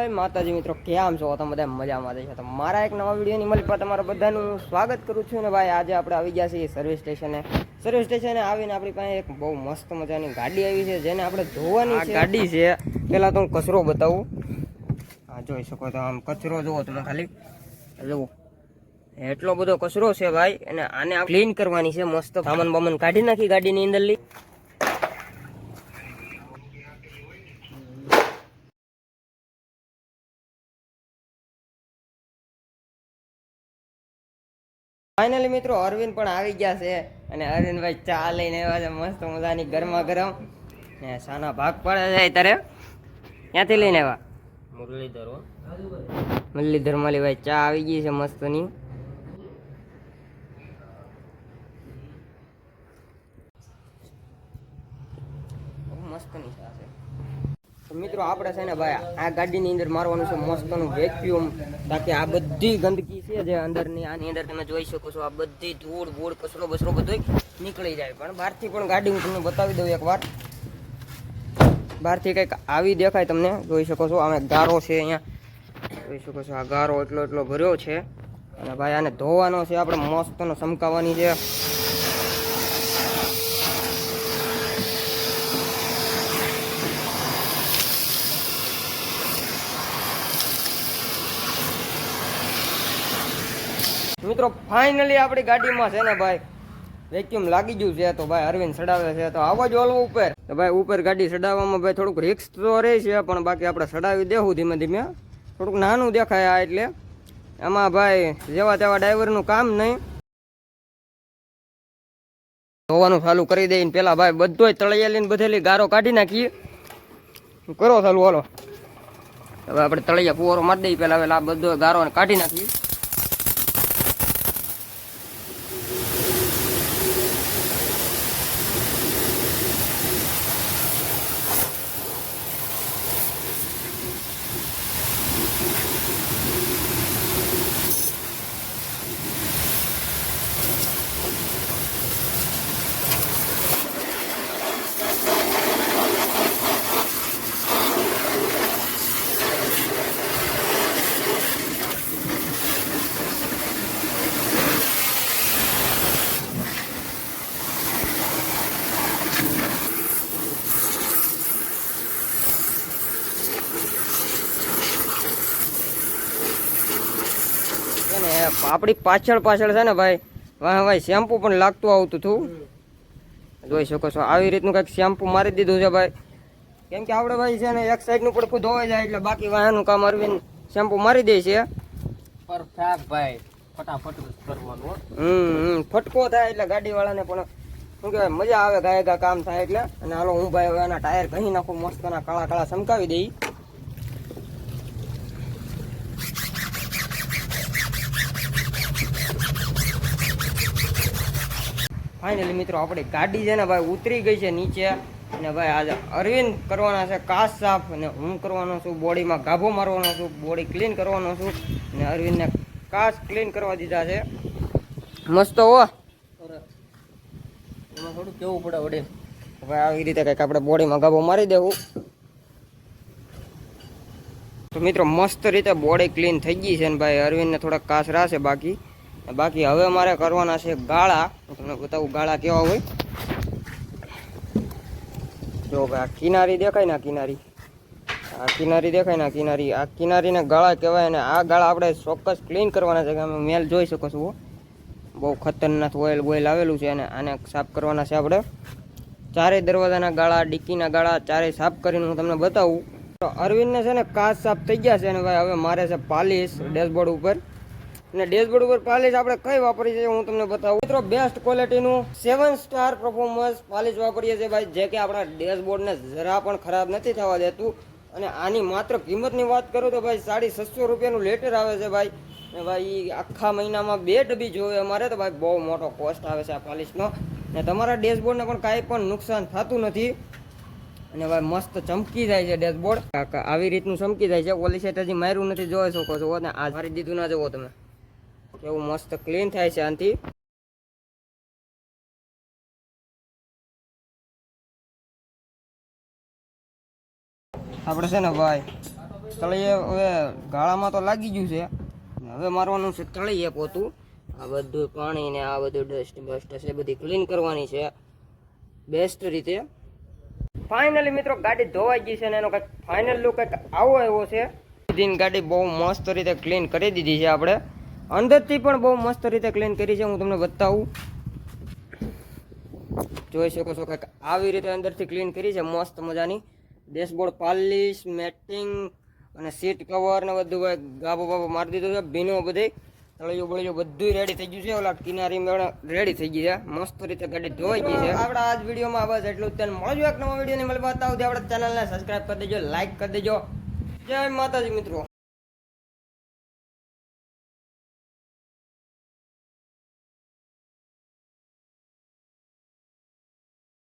જય માતાજી મિત્રો, કેમ છો તમે? બધા મજામાં છે તો મારા એક નવા વિડીયોની મળી પર તમારા બધાનું સ્વાગત કરું છું ને ભાઈ. આજે આપણે આવી ગયા છીએ સર્વિસ સ્ટેશને આવીને આપણી પાસે એક બહુ મસ્ત મજાની ગાડી આવી છે જેને આપણે ધોવાની છે. ગાડી છે પહેલાં તો હું કચરો બતાવું. હા, જોઈ શકો તો આમ કચરો જુઓ તમે, ખાલી જુઓ એટલો બધો કચરો છે ભાઈ. અને આને ક્લીન કરવાની છે, મસ્ત સામાન બામન કાઢી નાખી ગાડીની અંદરલી. ફાઇનલી મિત્રો અરવિંદ પણ આવી ગયા છે અને અરવિંદભાઈ ચા લઈને આવ્યા છે મસ્ત મજાની ગરમા ગરમ. ને સાના ભાગ પડે છે ત્યારે ક્યાંથી લઈને આવ્યા? મુરલીધર માલી ભાઈ ચા આવી ગઈ છે મસ્તની. મસ્તની ચા છે. તો મિત્રો આપણે છે ને ભાઈ આ ગાડીની અંદર મારવાનું છે મસ્તનું વેક્યુમ, તાકી આ બધી ગંદકી છે જે અંદરની આની અંદર તમે જોઈ શકો છો, આ બધી ધૂળ ભૂળ કચરો બસરો બધો નીકળી જાય. પણ બહારથી પણ ગાડી હું તમને બતાવી દઉં એકવાર. બહારથી કંઈક આવી દેખાય તમને, જોઈ શકો છો. આમાં ગારો છે, અહીંયા જોઈ શકો છો. આ ગારો એટલો એટલો ભર્યો છે અને ભાઈ આને ધોવાનો છે આપણે, મસ્તનો સમકાવવાની છે. મિત્રો ફાઇનલી આપણી ગાડીમાં છે ને ભાઈ વેક્યુમ લાગી ગયું છે. તો ભાઈ અરવિંદ સડાવે છે, તો આવો જ ઓલો ઉપર. તો ભાઈ ઉપર ગાડી સડાવવામાં ભાઈ થોડુંક રિસ્ક તો રહે છે, પણ બાકી આપણે સડાવી દેવું ધીમે ધીમે. થોડુંક નાનું દેખાય આ, એટલે એમાં ભાઈ જેવા તેવા ડ્રાઈવરનું કામ નહીં. ધોવાનું ચાલુ કરી દઈને પેલા ભાઈ બધોય તળિયાલીને બધેલી ગારો કાઢી નાખીએ. કરો ચાલુ, હાલો. હવે આપણે તળિયા ફુવારો મારી દઈએ પેલા. હવે આ બધો ગારો કાઢી નાખીએ. આપણી પાછળ છે ને ભાઈ વાહ ભાઈ શેમ્પુ પણ લાગતું આવતું હતું, જોઈ શકો છો. આવી રીતનું કંઈક શેમ્પુ મારી દીધું છે ભાઈ, કેમ કે આપણે ભાઈ છે ને એક સાઈડનું પડખું ધોવાઈ જાય એટલે બાકી વાહનનું કામ અરવિંદ શેમ્પુ મારી દે છે. પરફેક્ટ ભાઈ, ફટાફટ કરવાનું. ફટકો થાય એટલે ગાડી વાળાને પણ શું કહેવાય, મજા આવે, ગાયગા કામ થાય એટલે. અને હાલો હું ભાઈ હવે એના ટાયર ઘણી નાખું, મસ્તના કાળા કાળા ચમકાવી દઈ. ફાઇનલી મિત્રો આપણી ગાડી છે ને ભાઈ ઉતરી ગઈ છે નીચે. અને ભાઈ આજે અરવિંદ કરવાના છે કાચ સાફ, અને હું કરવાનો છું બોડીમાં ગાભો મારવાનો છું, બોડી ક્લીન કરવાનો છું. અને અરવિંદને કાચ ક્લીન કરવા દીધા છે મસ્ત. હો એમાં થોડું કેવું પડે વડે ભાઈ, આવી રીતે કંઈક આપણે બોડીમાં ગાભો મારી દેવું. તો મિત્રો મસ્ત રીતે બોડી ક્લીન થઈ ગઈ છે ને ભાઈ અરવિંદને થોડાક કાચ રાશે બાકી હવે મારે કરવાના છે ગાળા. હું તમને બતાવું ગાળા કેવા હોય. જો ભાઈ આ કિનારી દેખાય ને, આ કિનારી દેખાય ને, આ કિનારીને ગાળા કહેવાય. અને આ ગાળા આપણે ચોક્કસ ક્લીન કરવાના છે. અમે મેલ જોઈ શકો છો, બહુ ખતરનાક ઓઇલ આવેલું છે. અને આને સાફ કરવાના છે આપણે. ચારેય દરવાજાના ગાળા, ડિક્કીના ગાળા ચારેય સાફ કરીને હું તમને બતાવું. તો અરવિંદને છે ને કાચ સાફ થઈ ગયા છે અને ભાઈ હવે મારે છે પાલિશ ડેશબોર્ડ ઉપર. અને ડેશબોર્ડ ઉપર પાલિશ આપણે કઈ વાપરીએ છીએ હું તમને બતાવું. મિત્રો બેસ્ટ ક્વોલિટીનું 7 સ્ટાર પરફોર્મન્સ પાલિશ વાપરીએ છીએ ભાઈ, જે કે આપણા ડેશબોર્ડને જરા પણ ખરાબ નથી થવા દેતું. અને આની માત્ર કિંમતની વાત કરું તો ભાઈ 650 રૂપિયાનું લેટર આવે છે ભાઈ. ને ભાઈ આખા મહિનામાં 2 ડબ્બી જોવે અમારે, તો ભાઈ બહુ મોટો કોસ્ટ આવે છે આ પાલિશનો. ને તમારા ડેશબોર્ડને પણ કાંઈ પણ નુકસાન થતું નથી. અને ભાઈ મસ્ત ચમકી જાય છે ડેશબોર્ડ, આવી રીતનું ચમકી જાય છે. ઓલી સાઈડ હજી માર્યું નથી, જોઈ શકો છો. અને આ મારી દીધું ના જુઓ તમે, કેવું મસ્ત ક્લીન થાય છે આનાથી. આપણે છે ને ભાઈ તળિયે હવે ગાળામાં તો લાગી ગયું છે, હવે મારવાનું છે તળિયે પોતું. આ બધું પાણી ને આ બધું ડસ્ટ બસ્ટ છે બધી ક્લીન કરવાની છે બેસ્ટ રીતે. ફાઇનલી મિત્રો ગાડી ધોવાઈ ગઈ છે ને એનો કંઈક ફાઇનલ લુક કંઈક આવો એવો છે. ગાડી બહુ મસ્ત રીતે ક્લીન કરી દીધી છે આપણે, અંદરથી પણ બહુ મસ્ત રીતે ક્લીન કરી છે. હું તમને બતાવું, જોઈ શકો છો કંઈક આવી રીતે અંદરથી ક્લીન કરી છે મસ્ત મજાની. ડેશબોર્ડ પાલિશ, મેટિંગ અને સીટ કવર ને બધું ગાબો બાબો મારી દીધું છે. ભીનો બધે તળિયું બળિયું બધું રેડી થઈ ગયું છે. ઓલા કિનારી રેડી થઈ ગઈ છે, મસ્ત રીતે ગાડી ધોવાઈ ગઈ છે. આપણા આજ વિડીયોમાં બસ એટલું જ. તેને મળજો એક નવા વિડીયોની મળવા આવતી. આપણે ચેનલને સબસ્ક્રાઈબ કરી દેજો, લાઈક કરી દેજો. જય માતાજી મિત્રો.